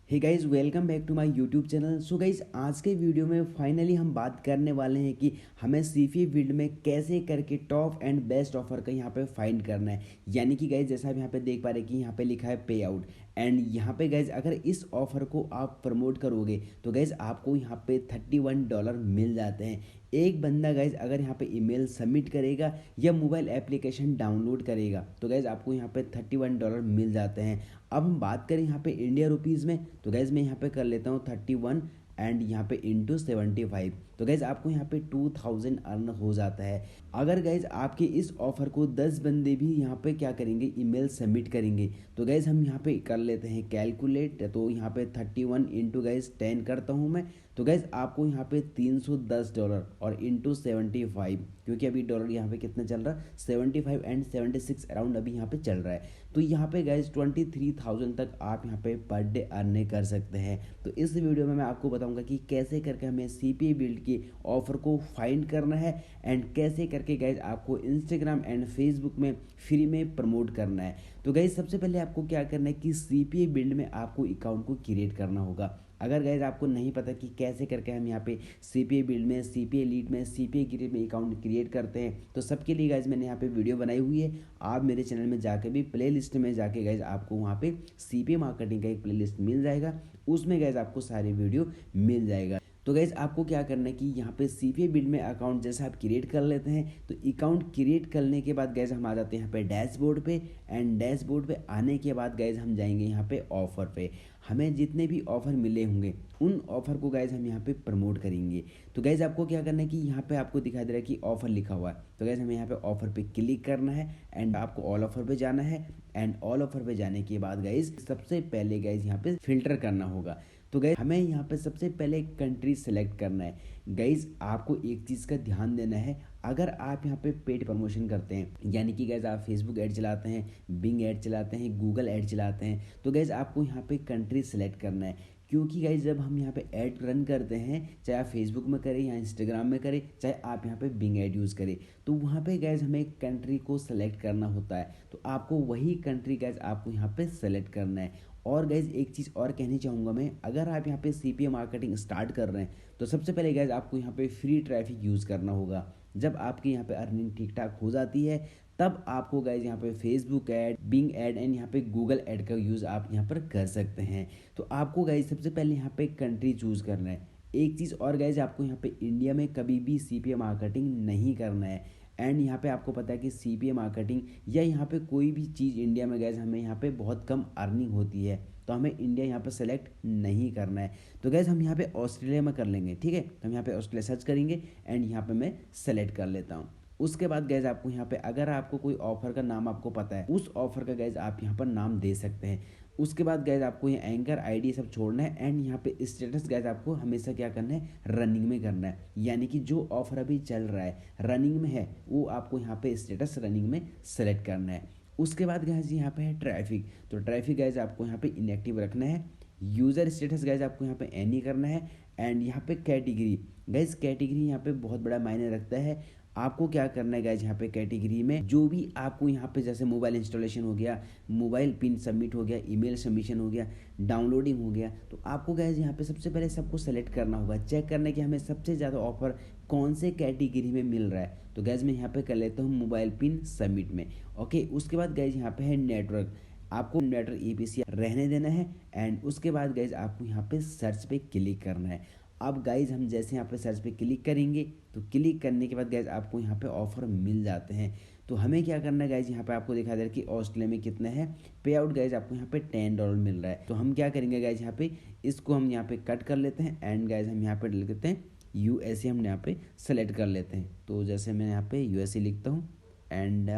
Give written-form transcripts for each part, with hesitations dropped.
Hey guys, welcome back to my YouTube channel. So guys, आज के video में finally हम बात करने वाले हैं कि हमें सीपीए फील्ड में कैसे करके टॉप एंड बेस्ट ऑफर का यहाँ पे फाइंड करना है। यानी कि गाइज, जैसा आप यहाँ पे देख पा रहे हैं कि यहाँ पे लिखा है पे आउट। एंड यहाँ पे गाइज, अगर इस ऑफर को आप प्रमोट करोगे तो गाइज आपको यहाँ पे $31 मिल जाते हैं। एक बंदा गाइज अगर यहाँ पे ईमेल सबमिट करेगा या मोबाइल एप्लीकेशन डाउनलोड करेगा तो गाइज आपको यहाँ पे $31 मिल जाते हैं। अब हम बात करें यहाँ पे इंडिया रुपीज़ में, तो गैज़ मैं यहाँ पे कर लेता हूँ 31 एंड यहाँ पे इंटू 75। तो गैज़ आपको यहाँ पे 2000 अर्न हो जाता है। अगर गैज़ आपके इस ऑफ़र को 10 बंदे भी यहाँ पे क्या करेंगे, ईमेल सबमिट करेंगे, तो गैज़ हम यहाँ पे कर लेते हैं कैलकुलेट। तो यहाँ पे 31 इंटू गैज़ 10 करता हूँ मैं, तो गैज़ आपको यहाँ पे $310 और इंटू 75, क्योंकि अभी डॉलर यहाँ पे कितना चल रहा है, 75 एंड 76 अराउंड अभी यहाँ पे चल रहा है। तो यहाँ पे गैज़ 23,000 तक आप यहाँ पे पर डे अर्न कर सकते हैं। तो इस वीडियो में मैं आपको बताऊंगा कि कैसे करके हमें सीपीए बिल्ड के ऑफर को फाइंड करना है एंड कैसे करके गैज़ आपको इंस्टाग्राम एंड फेसबुक में फ्री में प्रमोट करना है। तो गैज़ सबसे पहले आपको क्या करना है कि सीपीए बिल्ड में आपको अकाउंट को क्रिएट करना होगा। अगर गैज़ आपको नहीं पता कि कैसे करके हम यहाँ पे सीपीए बिल्ड में, सीपीए लीड में, सीपीए गिरी में अकाउंट क्रिएट करते हैं, तो सबके लिए गैज़ मैंने यहाँ पे वीडियो बनाई हुई है। आप मेरे चैनल में जाके भी प्ले लिस्ट में जाके गैज़ आपको वहाँ पे सीपीए मार्केटिंग का एक प्ले लिस्ट मिल जाएगा, उसमें गैज़ आपको सारे वीडियो मिल जाएगा। तो गैज़ आपको क्या करना है कि यहाँ पे सीपीए बिल्ड में अकाउंट जैसे आप क्रिएट कर लेते हैं, तो अकाउंट क्रिएट करने के बाद गैज़ हम आ जाते हैं यहाँ पे डैशबोर्ड पे। एंड डैशबोर्ड पे आने के बाद गैज़ हम जाएंगे यहाँ पे ऑफ़र पे। हमें जितने भी ऑफ़र मिले होंगे उन ऑफ़र को गैज़ हम यहाँ पे प्रमोट करेंगे। तो गैज़ आपको क्या करना है कि यहाँ पे आपको दिखाई दे रहा है कि ऑफ़र लिखा हुआ है, तो गैज़ हमें यहाँ पे ऑफ़र पे क्लिक करना है एंड आपको ऑल ऑफ़र पे जाना है। एंड ऑल ऑफ़र पे जाने के बाद गैज़ सबसे पहले गैज़ यहाँ पे फिल्टर करना होगा। तो गैस हमें यहाँ पे सबसे पहले कंट्री सेलेक्ट करना है। गैस आपको एक चीज़ का ध्यान देना है, अगर आप यहाँ पे पेड प्रमोशन करते हैं, यानी कि गैस आप फेसबुक ऐड चलाते हैं, बिंग ऐड चलाते हैं, गूगल ऐड चलाते हैं, तो गैस आपको यहाँ पे कंट्री सेलेक्ट करना है। क्योंकि गाइज जब हम यहाँ पे ऐड रन करते हैं, चाहे आप फेसबुक में करें या इंस्टाग्राम में करें, चाहे आप यहाँ पे बिंग ऐड यूज़ करें, तो वहाँ पे गैज हमें कंट्री को सेलेक्ट करना होता है। तो आपको वही कंट्री गैज आपको यहाँ पे सेलेक्ट करना है। और गैज़ एक चीज़ और कहनी चाहूँगा मैं, अगर आप यहाँ पे सीपीए मार्केटिंग स्टार्ट कर रहे हैं तो सबसे पहले गैज़ आपको यहाँ पे फ्री ट्रैफिक यूज़ करना होगा। जब आपकी यहाँ पे अर्निंग ठीक ठाक हो जाती है तब आपको गैज़ यहाँ पे Facebook ad, Bing ad and यहाँ पे गूगल ऐड का यूज़ आप यहाँ पर कर सकते हैं। तो आपको गैज़ सबसे पहले यहाँ पे कंट्री चूज़ करना है। एक चीज़ और गैज़, आपको यहाँ पे इंडिया में कभी भी सीपीए मार्केटिंग नहीं करना है। एंड यहाँ पे आपको पता है कि सीपीए मार्केटिंग या यहाँ पे कोई भी चीज़ इंडिया में गैज़ हमें यहाँ पे बहुत कम अर्निंग होती है, तो हमें इंडिया यहाँ पे सेलेक्ट नहीं करना है। तो गैज़ हम यहाँ पे ऑस्ट्रेलिया में कर लेंगे, ठीक है। तो हम यहाँ पे ऑस्ट्रेलिया सर्च करेंगे एंड यहाँ पे मैं सेलेक्ट कर लेता हूँ। उसके बाद गैज़ आपको यहाँ पे अगर आपको कोई ऑफ़र का नाम आपको पता है, उस ऑफ़र का गैज़ आप यहाँ पर नाम दे सकते हैं। उसके बाद गैज़ आपको ये एंकर आईडी सब छोड़ना है एंड यहाँ पे स्टेटस गैज़ आपको हमेशा क्या करना है, रनिंग में करना है। यानी कि जो ऑफ़र अभी चल रहा है, रनिंग में है, वो आपको यहाँ पे स्टेटस रनिंग में सेलेक्ट करना है। उसके बाद गैज़ यहाँ पे है ट्रैफिक, तो ट्रैफिक गैज़ आपको यहाँ पे इनएक्टिव रखना है। यूज़र स्टेटस गैज़ आपको यहाँ पे एनी करना है। एंड यहाँ पे कैटेगरी गैज़, कैटेगरी यहाँ पे बहुत बड़ा मायने रखता है। आपको क्या करना है गैज़, यहाँ पे कैटेगरी में जो भी आपको यहाँ पे जैसे मोबाइल इंस्टॉलेशन हो गया, मोबाइल पिन सबमिट हो गया, ईमेल सबमिशन हो गया, डाउनलोडिंग हो गया, तो आपको गैज़ यहाँ पे सबसे पहले सबको सेलेक्ट करना होगा, चेक करना है कि हमें सबसे ज़्यादा ऑफर कौन से कैटेगरी में मिल रहा है। तो गैज़ मैं यहाँ पे कर लेता हूँ मोबाइल पिन सबमिट में। ओके, उसके बाद गैज़ यहाँ पे है नेटवर्क, आपको नेटवर्क ईपीसी रहने देना है। एंड उसके बाद गैज़ आपको यहाँ पे सर्च पे क्लिक करना है। अब गाइज हम जैसे यहाँ पे सर्च पे क्लिक करेंगे तो क्लिक करने के बाद गाइज आपको यहाँ पे ऑफर मिल जाते हैं। तो हमें क्या करना है गाइज, यहाँ पे आपको दिखा दे रहा है कि ऑस्ट्रेलिया में कितना है पे आउट, गाइज आपको यहाँ पे $10 मिल रहा है। तो हम क्या करेंगे गाइज, यहाँ पे इसको हम यहाँ पे कट कर लेते हैं एंड गाइज हम यहाँ पे डाल देते हैं यूएसए, हम यहाँ पे सेलेक्ट कर लेते हैं। तो जैसे मैं यहाँ पे यूएसए लिखता हूँ एंड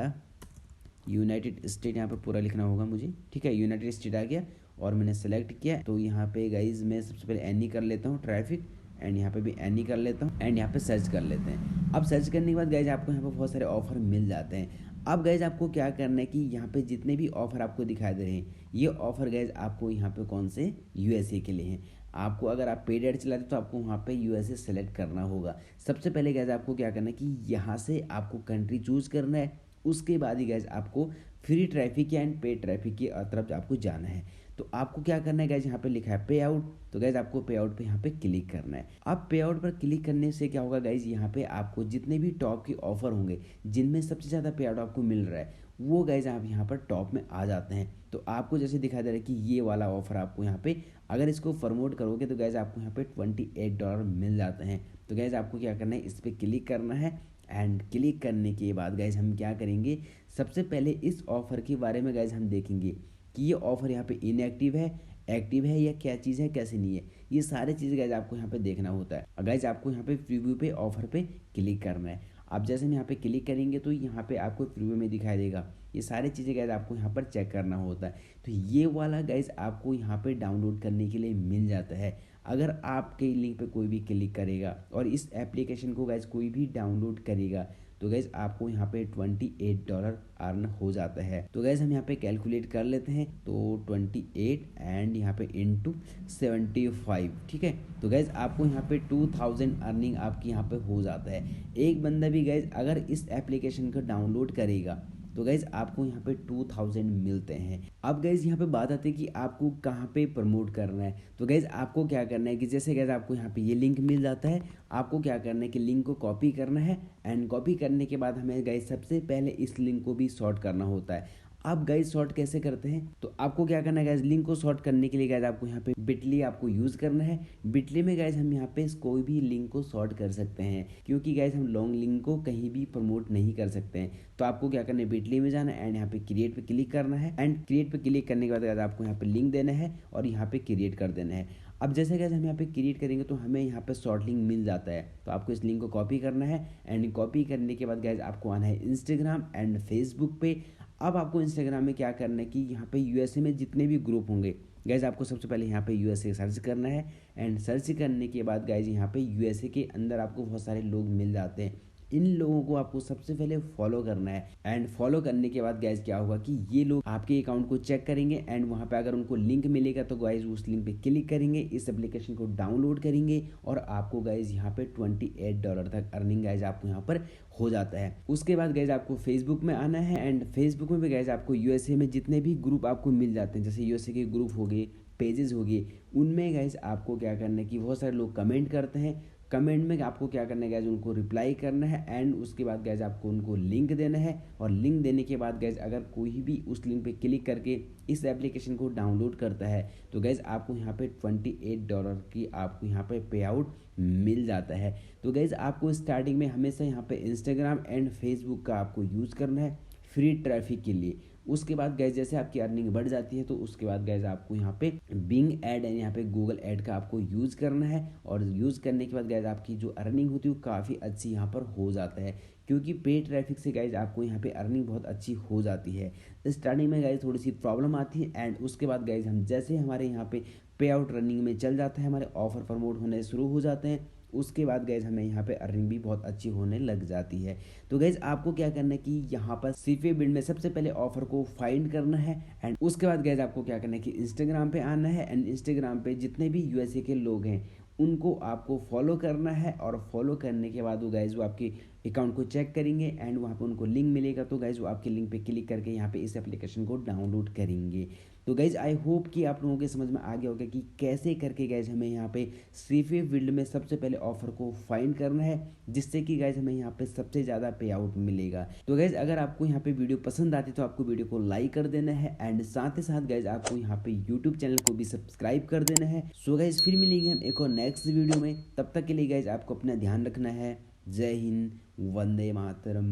यूनाइटेड स्टेट यहाँ पे पूरा लिखना होगा मुझे, ठीक है। यूनाइटेड स्टेट आ गया और मैंने सेलेक्ट किया। तो यहाँ पे गाइज मैं सबसे पहले एनी कर लेता हूँ ट्रैफिक, एंड यहाँ पे भी एनी कर लेता हूँ एंड यहाँ पे सर्च कर लेते हैं। अब सर्च करने के बाद गाइज आपको यहाँ पे बहुत सारे ऑफर मिल जाते हैं। अब गाइज आपको क्या करना है कि यहाँ पे जितने भी ऑफर आपको दिखाई दे रहे हैं, ये ऑफर गाइज आपको यहाँ पे कौन से, यूएसए के लिए हैं। आपको अगर आप पेड ऐड चलाते तो आपको वहाँ पे यूएसए सेलेक्ट करना होगा। सबसे पहले गाइज आपको क्या करना है कि यहाँ से आपको कंट्री चूज़ करना है। उसके बाद ही गाइज आपको फ्री ट्रैफिक या एंड पेड ट्रैफिक की तरफ आपको जाना है। तो आपको क्या करना है गाइज, यहाँ पे लिखा है पे आउट, तो गाइज आपको पे आउट पे यहाँ पे क्लिक करना है। अब पे आउट पर क्लिक करने से क्या होगा गाइज, यहाँ पे आपको जितने भी टॉप के ऑफर होंगे जिनमें सबसे ज़्यादा पे आउट आपको मिल रहा है वो गाइज आप यहाँ पर टॉप में आ जाते हैं। तो आपको जैसे दिखाई दे रहा है कि ये वाला ऑफर आपको यहाँ पे अगर इसको प्रमोट करोगे तो गाइज आपको यहाँ पे $28 मिल जाते हैं। तो गाइज आपको क्या करना है, इस पर क्लिक करना है एंड क्लिक करने के बाद गाइज हम क्या करेंगे, सबसे पहले इस ऑफ़र के बारे में गाइज हम देखेंगे कि ये ऑफ़र यहाँ पे इनएक्टिव है, एक्टिव है या क्या चीज़ है कैसे नहीं है, ये सारे चीज़ गाइज आपको यहाँ पे देखना होता है। गाइज आपको यहाँ पे प्रीव्यू पे ऑफ़र पे क्लिक करना है। आप जैसे हम यहाँ पे क्लिक करेंगे तो यहाँ पे आपको प्रीव्यू में दिखाई देगा, ये सारी चीज़ें गाइज आपको यहाँ पर चेक करना होता है। तो ये वाला गाइज आपको यहाँ पे डाउनलोड करने के लिए मिल जाता है। अगर आपके लिंक पे कोई भी क्लिक करेगा और इस एप्लीकेशन को गाइज कोई भी डाउनलोड करेगा तो गैस आपको यहाँ पे $28 अर्न हो जाता है। तो गैस हम यहाँ पे कैलकुलेट कर लेते हैं, तो 28 एंड यहाँ पे इंटू 75, ठीक है। तो गैस आपको यहाँ पे 2000 अर्निंग आपकी यहाँ पे हो जाता है। एक बंदा भी गैस अगर इस एप्लीकेशन को डाउनलोड करेगा तो गैस आपको यहाँ पे 2000 मिलते हैं। अब गैस यहाँ पे बात आती है कि आपको कहाँ पे प्रमोट करना है। तो गैस आपको क्या करना है कि जैसे गैस आपको यहाँ पे ये लिंक मिल जाता है, आपको क्या करना है कि लिंक को कॉपी करना है एंड कॉपी करने के बाद हमें गैस सबसे पहले इस लिंक को भी शॉर्ट करना होता है। अब गाइज शॉर्ट कैसे करते हैं, तो आपको क्या करना है गाइज, लिंक को शॉर्ट करने के लिए गाइज आपको यहाँ पे बिटली आपको यूज करना है। बिटली में गाइज हम यहाँ पे कोई भी लिंक को शॉर्ट कर सकते हैं, क्योंकि गाइज हम लॉन्ग लिंक को कहीं भी प्रमोट नहीं कर सकते हैं। तो आपको क्या करना है, बिटली में जाना है एंड यहाँ पे क्रिएट पे क्लिक करना है एंड क्रिएट पे क्लिक करने के बाद गाइज आपको यहाँ पे लिंक देना है और यहाँ पे क्रिएट कर देना है। अब जैसे गाइज हम यहाँ पे क्रिएट करेंगे तो हमें यहाँ पे शॉर्ट लिंक मिल जाता है। तो आपको इस लिंक को कॉपी करना है एंड कॉपी करने के बाद गाइज आपको आना है इंस्टाग्राम एंड फेसबुक पे। अब आपको इंस्टाग्राम में क्या करना है कि यहाँ पे यूएसए में जितने भी ग्रुप होंगे गाइज आपको सबसे पहले यहाँ पे यूएसए सर्च करना है एंड सर्च करने के बाद गाइज यहाँ पे यूएसए के अंदर आपको बहुत सारे लोग मिल जाते हैं। इन लोगों को आपको सबसे पहले फॉलो करना है एंड फॉलो करने के बाद गाइज क्या होगा कि ये लोग आपके अकाउंट को चेक करेंगे एंड वहाँ पे अगर उनको लिंक मिलेगा तो गाइज उस लिंक पे क्लिक करेंगे, इस एप्लीकेशन को डाउनलोड करेंगे और आपको गाइज यहाँ पे $28 तक अर्निंग गाइज आपको यहाँ पर हो जाता है। उसके बाद गाइज आपको फेसबुक में आना है एंड फेसबुक में भी गाइज आपको यूएसए में जितने भी ग्रुप आपको मिल जाते हैं, जैसे यूएसए के ग्रुप हो गए, पेजेस हो गए, उनमें गाइज आपको क्या करना है कि बहुत सारे लोग कमेंट करते हैं। कमेंट में आपको क्या करना है गाइज, उनको रिप्लाई करना है एंड उसके बाद गाइज आपको उनको लिंक देना है और लिंक देने के बाद गाइज अगर कोई भी उस लिंक पे क्लिक करके इस एप्लीकेशन को डाउनलोड करता है तो गाइज आपको यहाँ पे $28 की आपको यहाँ पे पे आउट मिल जाता है। तो गाइज आपको स्टार्टिंग में हमेशा यहाँ पे इंस्टाग्राम एंड फेसबुक का आपको यूज़ करना है फ्री ट्रैफिक के लिए। उसके बाद गैस जैसे आपकी अर्निंग बढ़ जाती है तो उसके बाद गैस आपको यहाँ पे बिंग ऐड है, यहाँ पे गूगल ऐड का आपको यूज़ करना है और यूज़ करने के बाद गैस आपकी जो अर्निंग होती है वो काफ़ी अच्छी यहाँ पर हो जाता है, क्योंकि पेड ट्रैफिक से गाइज आपको यहाँ पे अर्निंग बहुत अच्छी हो जाती है। स्टार्टिंग में गाइज थोड़ी सी प्रॉब्लम आती है एंड उसके बाद गाइज हम जैसे हमारे यहाँ पे पे आउट रनिंग में चल जाता है, हमारे ऑफर प्रमोट होने शुरू हो जाते हैं, उसके बाद गैज हमें यहाँ पे अर्निंग भी बहुत अच्छी होने लग जाती है। तो गैज आपको क्या करना है कि यहाँ पर सीफे बिल्ड में सबसे पहले ऑफर को फाइंड करना है एंड उसके बाद गैज आपको क्या करना है कि इंस्टाग्राम पे आना है एंड इंस्टाग्राम पे जितने भी यूएसए के लोग हैं उनको आपको फॉलो करना है और फॉलो करने के बाद वो गाइज वो आपके अकाउंट को चेक करेंगे एंड वहाँ पे उनको लिंक मिलेगा तो गाइज वो आपके लिंक पे क्लिक करके यहाँ पे इस एप्लीकेशन को डाउनलोड करेंगे। तो गाइज आई होप कि आप लोगों के समझ में आ गया होगा कि कैसे करके गाइज हमें यहाँ पे सीफे फील्ड में सबसे पहले ऑफर को फाइंड करना है जिससे कि गाइज हमें यहाँ पे सबसे ज़्यादा पे आउट मिलेगा। तो गाइज अगर आपको यहाँ पे वीडियो पसंद आती तो आपको वीडियो को लाइक कर देना है एंड साथ ही साथ गाइज आपको यहाँ पे यूट्यूब चैनल को भी सब्सक्राइब कर देना है। सो गाइज फिर मिलेंगे हम एक और नेक्स्ट वीडियो में, तब तक के लिए गाइज आपको अपना ध्यान रखना है। जय हिंद, वंदे मातरम।